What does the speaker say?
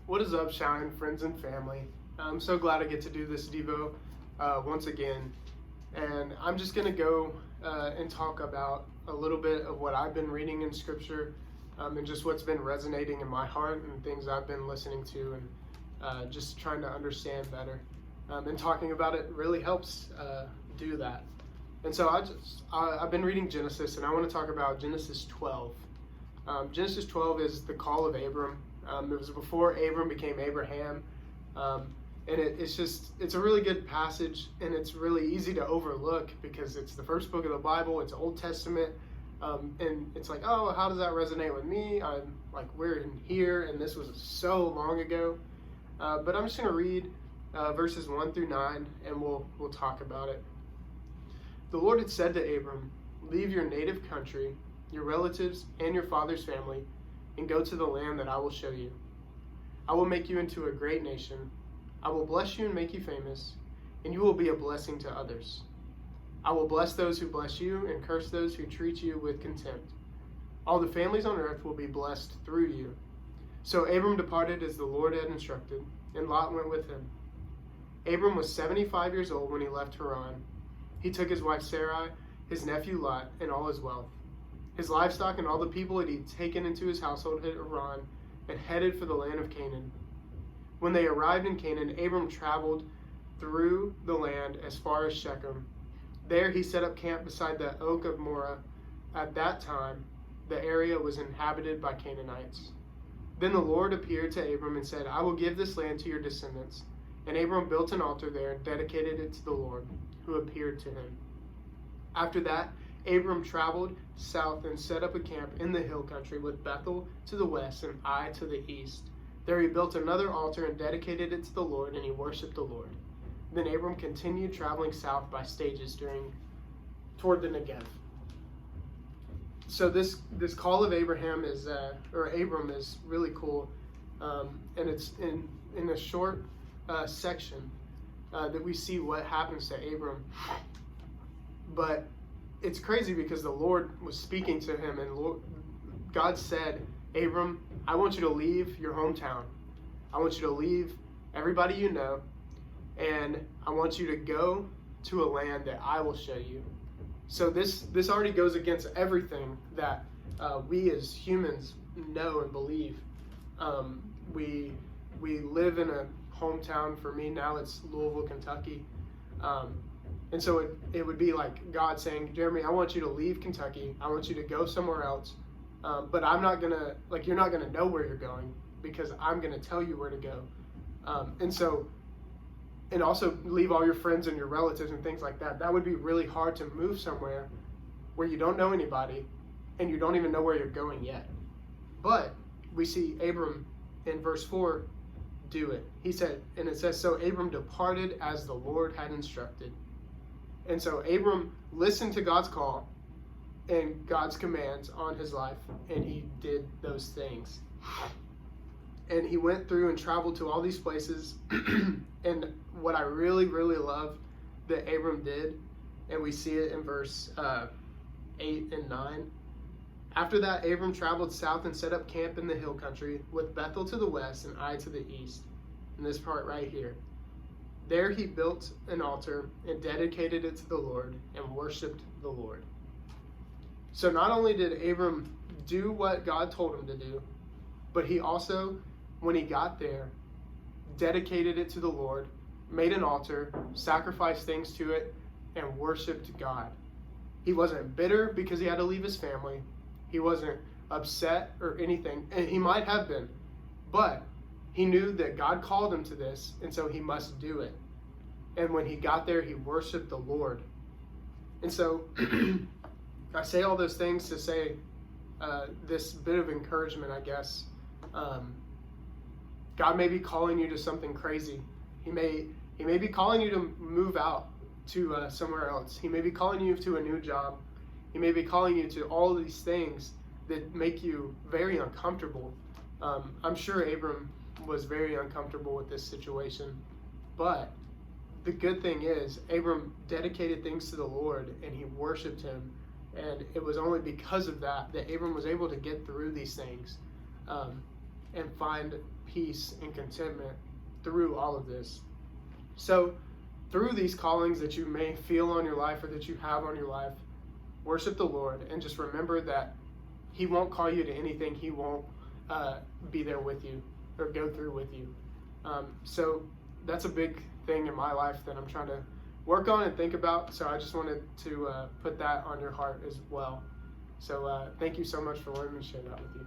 What is up, Shine, friends and family? I'm so glad I get to do this Devo once again. And I'm just going to go and talk about a little bit of what I've been reading in Scripture and just what's been resonating in my heart and things I've been listening to and just trying to understand better. And talking about it really helps do that. And so I've been reading Genesis, and I want to talk about Genesis 12. Genesis 12 is the call of Abram. It was before Abram became Abraham. And it's a really good passage, and it's really easy to overlook because it's the first book of the Bible. It's Old Testament. And it's like, oh, how does that resonate with me? I'm like, we're in here, and this was so long ago. But I'm just going to read verses 1 through 9, and we'll talk about it. The Lord had said to Abram, "Leave your native country, your relatives, and your father's family, and go to the land that I will show you. I will make you into a great nation. I will bless you and make you famous, and you will be a blessing to others. I will bless those who bless you and curse those who treat you with contempt. All the families on earth will be blessed through you." So Abram departed as the Lord had instructed, and Lot went with him. Abram was 75 years old when he left Haran. He took his wife Sarai, his nephew Lot, and all his wealth, his livestock, and all the people that he'd taken into his household at Haran, and headed for the land of Canaan. When they arrived in Canaan, Abram traveled through the land as far as Shechem. There he set up camp beside the oak of Moreh. At that time, the area was inhabited by Canaanites. Then the Lord appeared to Abram and said, "I will give this land to your descendants." And Abram built an altar there and dedicated it to the Lord, who appeared to him. After that, Abram traveled south and set up a camp in the hill country with Bethel to the west and Ai to the east. There he built another altar and dedicated it to the Lord, and he worshipped the Lord. Then Abram continued traveling south by stages toward the Negev. So this call of Abram is really cool, and it's in a short section that we see what happens to Abram. But it's crazy because the Lord was speaking to him, and God said, "Abram, I want you to leave your hometown. I want you to leave everybody you know, and I want you to go to a land that I will show you." So this already goes against everything that we as humans know and believe. We live in a hometown. For me now, it's Louisville, Kentucky. And so it would be like God saying, "Jeremy, I want you to leave Kentucky. I want you to go somewhere else. But I'm not gonna, you're not gonna know where you're going because I'm gonna tell you where to go." And also leave all your friends and your relatives and things like that. That would be really hard to move somewhere where you don't know anybody and you don't even know where you're going yet. But we see Abram in verse 4 do it. He said, and it says, "So Abram departed as the Lord had instructed." And so Abram listened to God's call and God's commands on his life, and he did those things. And he went through and traveled to all these places. And what I really, really love that Abram did, and we see it in verse 8 and 9. After that, Abram traveled south and set up camp in the hill country with Bethel to the west and Ai to the east. In this part right here. There he built an altar and dedicated it to the Lord and worshipped the Lord. So not only did Abram do what God told him to do, but he also, when he got there, dedicated it to the Lord, made an altar, sacrificed things to it, and worshipped God. He wasn't bitter because he had to leave his family. He wasn't upset or anything, and he might have been, but he knew that God called him to this, and so he must do it. And when he got there, he worshiped the Lord. And so I say all those things to say this bit of encouragement, I guess. God may be calling you to something crazy. He may be calling you to move out to somewhere else. He may be calling you to a new job. He may be calling you to all of these things that make you very uncomfortable. I'm sure Abram was very uncomfortable with this situation, but the good thing is Abram dedicated things to the Lord and he worshiped him, and it was only because of that Abram was able to get through these things. and find peace and contentment through all of this. So through these callings that you may feel on your life or that you have on your life, worship the Lord and just remember that He won't call you to anything He won't be there with you or go through with you. So that's a big thing in my life that I'm trying to work on and think about. So I just wanted to put that on your heart as well. So thank you so much for letting me share that with you.